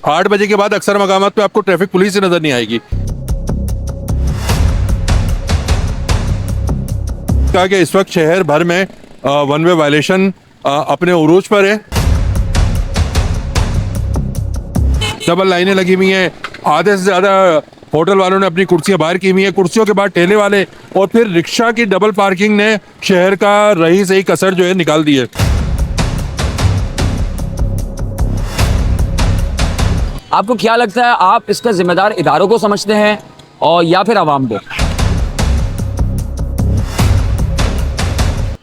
8 बजे के बाद अक्सर मकामात पे आपको ट्रैफिक पुलिस ही नजर नहीं आएगी। कहा कि इस वक्त शहर भर में वन वे वायलेशन अपने उरूज पर है। डबल लाइनें लगी हुई हैं, आधे से ज्यादा होटल वालों ने अपनी कुर्सियां बाहर की हुई हैं, कुर्सियों के बाद ठेले वाले और फिर रिक्शा की डबल पार्किंग ने शहर का रही सही कसर जो है निकाल दी है। आपको क्या लगता है, आप इसका जिम्मेदार इदारों को समझते हैं और या फिर आवाम को?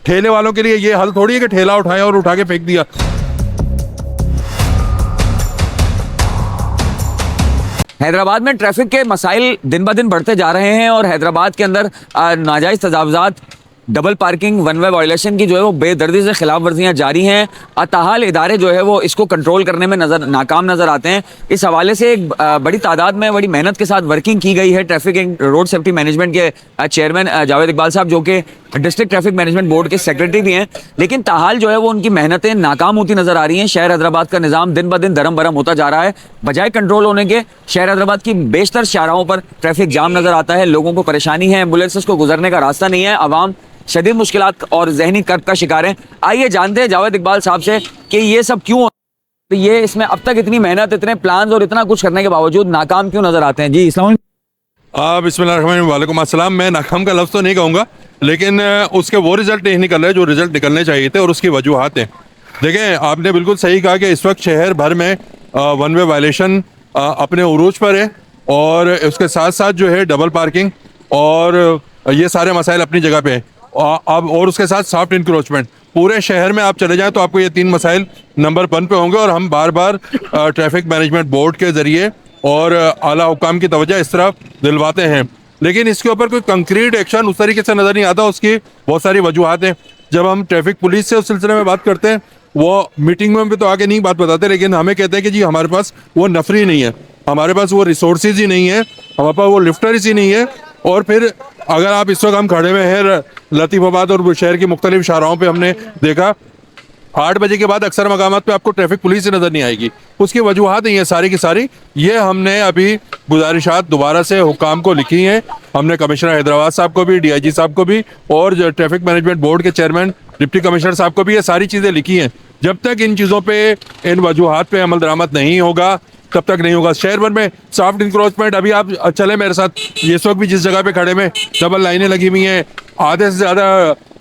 ठेले वालों के लिए ये हल थोड़ी है कि ठेला उठाया और उठा के फेंक दिया। हैदराबाद में ट्रैफिक के मसाइल दिन ब दिन बढ़ते जा रहे हैं और हैदराबाद के अंदर नाजायज़ तजावुज़ात, double parking, one way violation की जो है वो बेदर्दी से खिलाफ वर्जियाँ जारी हैं। ताहाल इदारे जो है वो इसको कंट्रोल करने में नाकाम नज़र आते हैं। इस हवाले से एक बड़ी तादाद में बड़ी मेहनत के साथ वर्किंग की गई है traffic and road safety management के चेयरमैन जावेद इकबाल साहब, जो कि डिस्ट्रिक्ट ट्रैफिक मैनेजमेंट बोर्ड के सेक्रेटरी भी हैं, लेकिन ताहाल जो है वो उनकी मेहनतें नाकाम होती नजर आ रही हैं। शहर हैदराबाद का निज़ाम दिन ब दिन दरम बरम होता जा रहा है। बजाय कंट्रोल होने के शहर हैदराबाद की बेशतर शाहराहों पर ट्रैफिक जाम नजर आता है। लोगों को परेशानी है, एम्बुलेंसेस को गुजरने का रास्ता नहीं है, आवाम शदीद मुश्किलात और जहनी कर्ब का शिकार है। आइए जानते हैं जावेद इकबाल साहब से कि ये सब क्यों, तो ये इसमें अब तक इतनी मेहनत, इतने प्लान्स और इतना कुछ करने के बावजूद नाकाम क्यों नजर आते हैं। जी अस्सलाम बिस्मिल्लाह वालेकुम अस्सलाम। मैं नाकाम का लफ्ज़ तो नहीं कहूँगा, लेकिन उसके वो रिजल्ट नहीं निकल रहे जो रिजल्ट निकलने चाहिए थे और उसकी वजूहात हैं। देखें, आपने बिल्कुल सही कहा कि इस वक्त शहर भर में वन वे वायलेशन अपने उरूज पर है और उसके साथ साथ जो है डबल पार्किंग और ये सारे मसाइल अपनी जगह पे हैं। अब और उसके साथ सॉफ्ट इंक्रोचमेंट पूरे शहर में आप चले जाएं तो आपको ये 3 मसाइल नंबर 1 पे होंगे और हम बार बार ट्रैफिक मैनेजमेंट बोर्ड के ज़रिए और आला हुकाम की तवज्जो इस तरफ दिलवाते हैं, लेकिन इसके ऊपर कोई कंक्रीट एक्शन उस तरीके से नज़र नहीं आता। उसकी बहुत सारी वजूहात हैं। जब हम ट्रैफिक पुलिस से उस सिलसिले में बात करते हैं, वो मीटिंग में भी तो आगे नहीं बात बताते, लेकिन हमें कहते हैं कि जी हमारे पास वो नफरी नहीं है, हमारे पास वो रिसोर्सेज ही नहीं है, हमारे पास वो लिफ्टर्स ही नहीं है। और फिर अगर आप इस वक्त हम खड़े हुए हैं लतीफ़ाबाद और शहर की मुख्तलिफ शाहराहों पे, हमने देखा 8 बजे के बाद अक्सर मकामात पे आपको ट्रैफिक पुलिस ही नज़र नहीं आएगी। उसकी वजूहात हैं ये सारी की सारी। ये हमने अभी गुजारिशात दोबारा से हुकाम को लिखी हैं। हमने कमिश्नर हैदराबाद साहब को भी, DIG साहब को भी और जो ट्रैफिक मैनेजमेंट बोर्ड के चेयरमैन डिप्टी कमिश्नर साहब को भी ये सारी चीज़ें लिखी हैं। जब तक इन चीज़ों पर, इन वजूहात पर अमल दरामद नहीं होगा तब तक नहीं होगा। शहर भर में सॉफ्ट इंक्रोचमेंट, अभी आप चले मेरे साथ, ये वक्त भी जिस जगह पे खड़े में डबल लाइनें लगी हुई हैं, आधे से ज़्यादा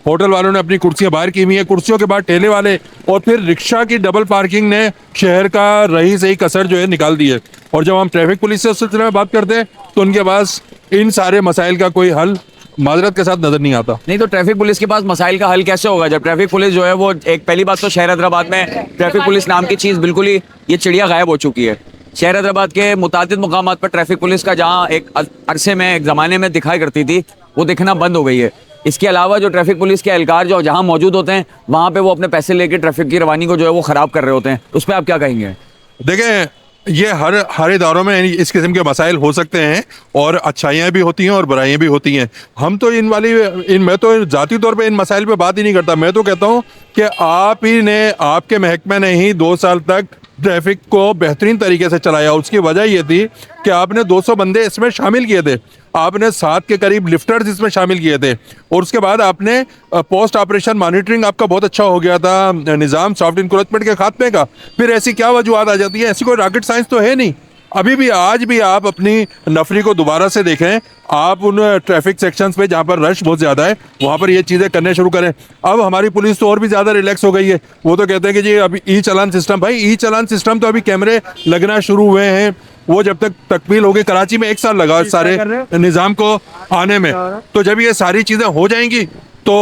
होटल वालों ने अपनी कुर्सियां बाहर की हुई हैं, कुर्सियों के बाद ठेले वाले और फिर रिक्शा की डबल पार्किंग ने शहर का रही सही कसर जो है निकाल दी है। और जब हम ट्रैफिक पुलिस से उस सिलसिले में बात करते हैं तो उनके पास इन सारे मसाइल का कोई हल माजरत के साथ नजर नहीं आता। नहीं तो ट्रैफिक पुलिस के पास मसाइल का हल कैसे होगा जब ट्रैफिक पुलिस जो है वो, एक पहली बात तो शहर हैदराबाद में ट्रैफिक पुलिस नाम की चीज़ बिल्कुल ही, ये चिड़िया गायब हो चुकी है। शहर हैदराबाद के मुतादिद मुकामात पर ट्रैफिक पुलिस का जहाँ एक अरसे में, एक ज़माने में दिखाई करती थी, वो दिखना बंद हो गई है। इसके अलावा जो ट्रैफिक पुलिस के एहलकार जो जहाँ मौजूद होते हैं वहाँ पे वो अपने पैसे लेके ट्रैफिक की रवानी को जो है वो ख़राब कर रहे होते हैं। उस पर आप क्या कहेंगे? देखें, ये हर इदारों में इस किस्म के मसाइल हो सकते हैं और अच्छाइयाँ भी होती हैं और बुराइयाँ भी होती हैं। हम तो मैं तो ज़ाती तौर पे इन मसाइल पे बात ही नहीं करता। मैं तो कहता हूँ कि आपके महकमे ने ही 2 साल तक ट्रैफिक को बेहतरीन तरीके से चलाया। उसकी वजह ये थी कि आपने 200 बंदे इसमें शामिल किए थे, आपने 7 के करीब लिफ्टर्स इसमें शामिल किए थे और उसके बाद आपने पोस्ट ऑपरेशन मॉनिटरिंग आपका बहुत अच्छा हो गया था, निज़ाम सॉफ्ट इंक्रोचमेंट के खात्मे का। फिर ऐसी क्या वजूहत आ जाती है? ऐसी कोई रॉकेट साइंस तो है नहीं। अभी भी आज भी आप अपनी नफरी को दोबारा से देखें, आप उन ट्रैफिक सेक्शंस पे जहाँ पर रश बहुत ज़्यादा है वहाँ पर ये चीज़ें करने शुरू करें। अब हमारी पुलिस तो और भी ज़्यादा रिलैक्स हो गई है। वो तो कहते हैं कि जी अभी ई चालान सिस्टम, भाई ई चालान सिस्टम तो अभी कैमरे लगना शुरू हुए हैं, वो जब तक तकमील होगी, कराची में 1 साल लगा सारे निज़ाम को आने में, तो जब ये सारी चीज़ें हो जाएंगी तो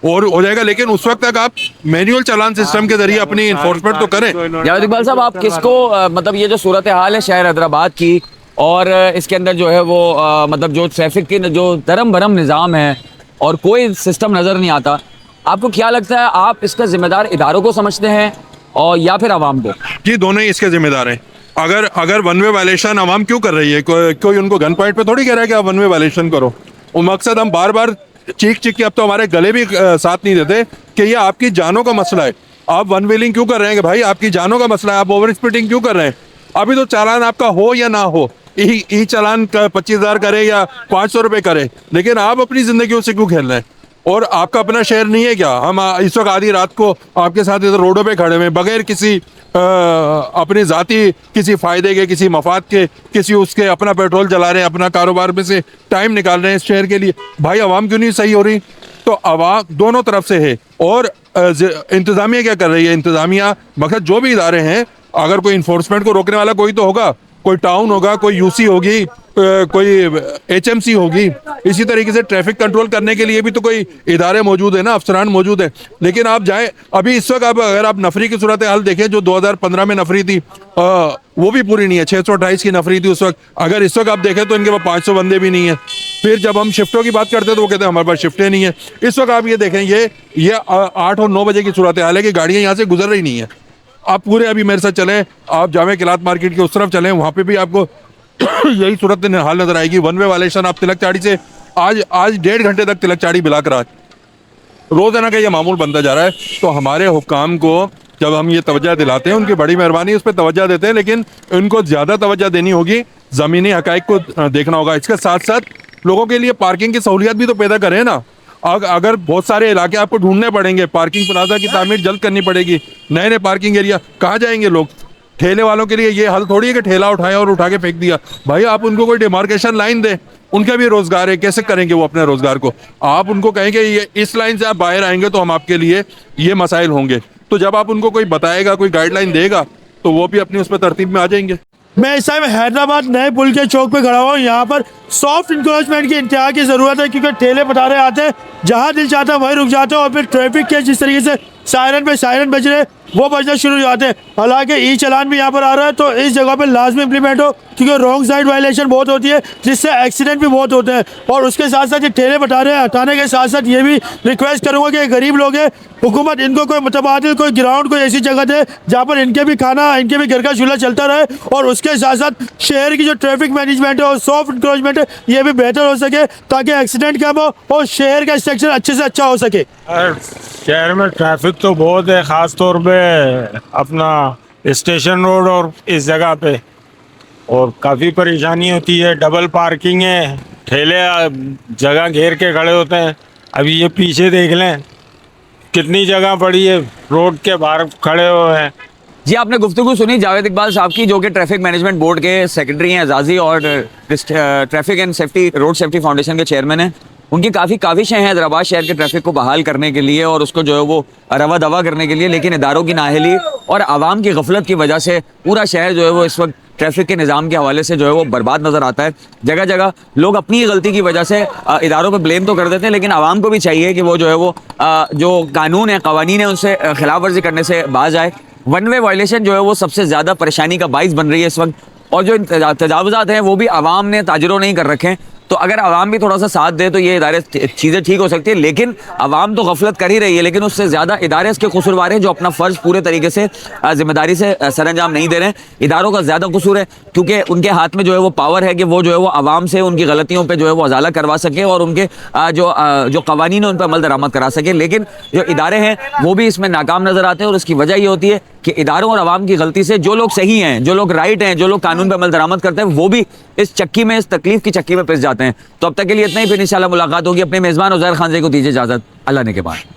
और हो जाएगा। लेकिन उस वक्त तक आप मैनुअल चालान सिस्टम के जरिए अपनी इन्फोर्समेंट तो करें। जावेद इकबाल साहब, आप किसको मतलब ये जो सूरत हाल है शहर हैदराबाद की और इसके अंदर जो है वो मतलब जो ट्रैफिक की जो धर्म भरम निज़ाम है और कोई सिस्टम नज़र नहीं आता, आपको क्या लगता है, आप इसका जिम्मेदार इदारों को समझते हैं और या फिर आवाम को? जी दोनों ही इसके जिम्मेदार हैं। अगर वन वे वायलेशन आवाम क्यों कर रही है? कोई उनको गन पॉइंट पे थोड़ी कह रहा है कि आप वन वे वायलेशन करो। वो मकसद हम बार बार चीख के अब तो हमारे गले भी साथ नहीं देते कि ये आपकी जानों का मसला है। आप वन व्हीलिंग क्यों कर रहे हैं? कि भाई आपकी जानों का मसला है। आप ओवर स्पीडिंग क्यों कर रहे हैं? अभी तो चालान आपका हो या ना हो, ई चालान का 25,000 करे या 500 रुपये करे, लेकिन आप अपनी ज़िंदगी से क्यों खेल रहे हैं? और आपका अपना शहर नहीं है क्या? हम इस वक्त आधी रात को आपके साथ इधर रोडों पे खड़े हुए बगैर किसी अपने ज़ाती किसी फ़ायदे के, किसी मफाद के, किसी उसके अपना पेट्रोल जला रहे हैं, अपना कारोबार में से टाइम निकाल रहे हैं इस शहर के लिए। भाई आवाम क्यों नहीं सही हो रही? तो आवाम दोनों तरफ से है। और इंतज़ामिया क्या कर रही है? इंतज़ामिया मगर जो भी इदारे हैं, अगर कोई इन्फोर्समेंट को रोकने वाला कोई तो होगा, कोई टाउन होगा, कोई यूसी होगी, कोई एचएमसी होगी, इसी तरीके से ट्रैफिक कंट्रोल करने के लिए भी तो कोई इदारे मौजूद है ना, अफसरान मौजूद है। लेकिन आप जाएं अभी इस वक्त अगर आप नफरी की सूरत हाल देखें, जो 2015 में नफरी थी वो भी पूरी नहीं है, 628 की नफरी थी उस वक्त। अगर इस वक्त आप देखें तो इनके पास 500 बंदे भी नहीं है। फिर जब हम शिफ्टों की बात करते हैं तो वो कहते हैं हमारे पास शिफ्टें नहीं है। इस वक्त आप ये देखें, ये 8 और 9 बजे की सूरत हाल है कि गाड़ियाँ यहाँ से गुजर रही नहीं है। आप पूरे अभी मेरे साथ चलें, आप जामे किलात मार्केट के उस तरफ चलें, वहाँ पे भी आपको यही सूरत हाल नजर आएगी। वन वे वायलेशन आप तिलक चाड़ी से आज 1.5 घंटे तक तिलक चाड़ी बिला कर रोजाना का ये मामूल बनता जा रहा है। तो हमारे हुक्काम को जब हम ये तवज्जो दिलाते हैं, उनकी बड़ी मेहरबानी, उस पर तवज्जो देते हैं, लेकिन उनको ज़्यादा तवज्जो देनी होगी, ज़मीनी हक़ाइक़ को देखना होगा। इसके साथ साथ लोगों के लिए पार्किंग की सहूलियत भी तो पैदा करें ना। अगर बहुत सारे इलाके आपको ढूंढने पड़ेंगे, पार्किंग प्लाजा की तामीर जल्द करनी पड़ेगी, नए नए पार्किंग एरिया, कहाँ जाएंगे लोग? ठेले वालों के लिए ये हल थोड़ी है कि ठेला उठाया और उठा के फेंक दिया। भाई आप उनको कोई डिमार्केशन लाइन दें, उनका भी रोजगार है, कैसे करेंगे वो अपने रोजगार को? आप उनको कहेंगे ये इस लाइन से आप बाहर आएंगे तो हम आपके लिए ये मसाइल होंगे। तो जब आप उनको कोई बताएगा, कोई गाइडलाइन देगा, तो वो भी अपनी उस पर तरतीब में आ जाएंगे। मैं इस टाइम हैदराबाद नए पुल के चौक पे खड़ा हूँ। यहाँ पर सॉफ्ट इंक्रोचमेंट की इंतहा की ज़रूरत है, क्योंकि ठेले पटारे आते हैं, जहाँ दिल चाहता है वहीं रुक जाते हैं, और फिर ट्रैफिक के जिस तरीके से सायरन पे सायरन बज रहे वो बजना शुरू हो जाते हैं। हालांकि ई चालान भी यहाँ पर आ रहा है, तो इस जगह पे लाजमी इंप्लीमेंट हो, क्योंकि रॉन्ग साइड वायलेशन बहुत होती है, जिससे एक्सीडेंट भी बहुत होते हैं। और उसके साथ साथ ये ठेले पटारे हटाने के साथ साथ ये भी रिक्वेस्ट करूँगा कि गरीब लोग हैं, हुकूमत इनको कोई मुतबादिल, कोई ग्राउंड, कोई ऐसी जगह दे जहाँ पर इनके भी खाना, इनके भी घर का चूल्हा चलता रहे, और उसके साथ साथ शहर की जो ट्रैफिक मैनेजमेंट है और सॉफ्ट इंक्रोचमेंट है ये भी बेहतर हो सके, ताकि एक्सीडेंट कम हो और शहर का स्ट्रक्चर अच्छे से अच्छा हो सके। शहर में ट्रैफिक तो बहुत है, ख़ास तौर पे अपना स्टेशन रोड और इस जगह पे, और काफ़ी परेशानी होती है। डबल पार्किंग है, ठेले जगह घेर के खड़े होते हैं। अभी ये पीछे देख लें कितनी जगह पड़ी है, रोड के बाहर खड़े हुए हैं। जी, आपने गुफ्तगू सुनी जावेद इकबाल साहब की, जो कि ट्रैफिक मैनेजमेंट बोर्ड के सेक्रेटरी हैं एजाजी, और traffic and safety road safety foundation के चेयरमैन हैं। उनकी काफ़ी काविशें हैं हैदराबाद शहर के ट्रैफिक को बहाल करने के लिए और उसको जो है वो रवा दवा करने के लिए, लेकिन इदारों की नाअहली और आवाम की गफलत की वजह से पूरा शहर जो है वो इस वक्त ट्रैफिक के निज़ाम के हवाले से जो है वो बर्बाद नज़र आता है। जगह जगह लोग अपनी गलती की वजह से इदारों पर ब्लेम तो कर देते हैं, लेकिन आवाम को भी चाहिए कि वो जो है वो जो कानून है, कवानीन है, उनसे खिलाफ वर्जी करने से बाज आए। वन वे वायलेशन जो है वो सबसे ज़्यादा परेशानी का बाइस बन रही है इस वक्त, और जो तजावुज़ात हैं वो भी आवाम ने, ताजिरों ने ही कर रखे हैं। तो अगर आवाम भी थोड़ा सा साथ दे तो ये इदारे चीज़ें ठीक हो सकती है, लेकिन आवाम तो गफलत कर ही रही है, लेकिन उससे ज़्यादा इदारे इसके कसूरवार हैं जो अपना फ़र्ज़ पूरे तरीके से जिम्मेदारी से सरअंजाम नहीं दे रहे हैं। इदारों का ज़्यादा कसूर है, क्योंकि उनके हाथ में जो है वो पावर है कि वो जो है वो आवाम से उनकी गलतियों पर जो है वो अजाला करवा सके और उनके जो कवानीन है उन पर अमल दरामद करा सके। लेकिन जो इदारे हैं वो भी इसमें नाकाम नज़र आते हैं, और उसकी वजह ये होती है कि इदारों और आवाम की गलती से जो लोग सही हैं, जो लोग राइट हैं, जो लोग कानून पर अमल दरामद करते हैं, वो भी इस चक्की में, इस तकलीफ की चक्की में पिस जाते हैं। तो अब तक के लिए इतना ही, फिर इंशाल्लाह मुलाकात होगी। अपने मेज़बान उज़ैर खान को दीजिए इजाज़त, अल्लाह ने के बाद।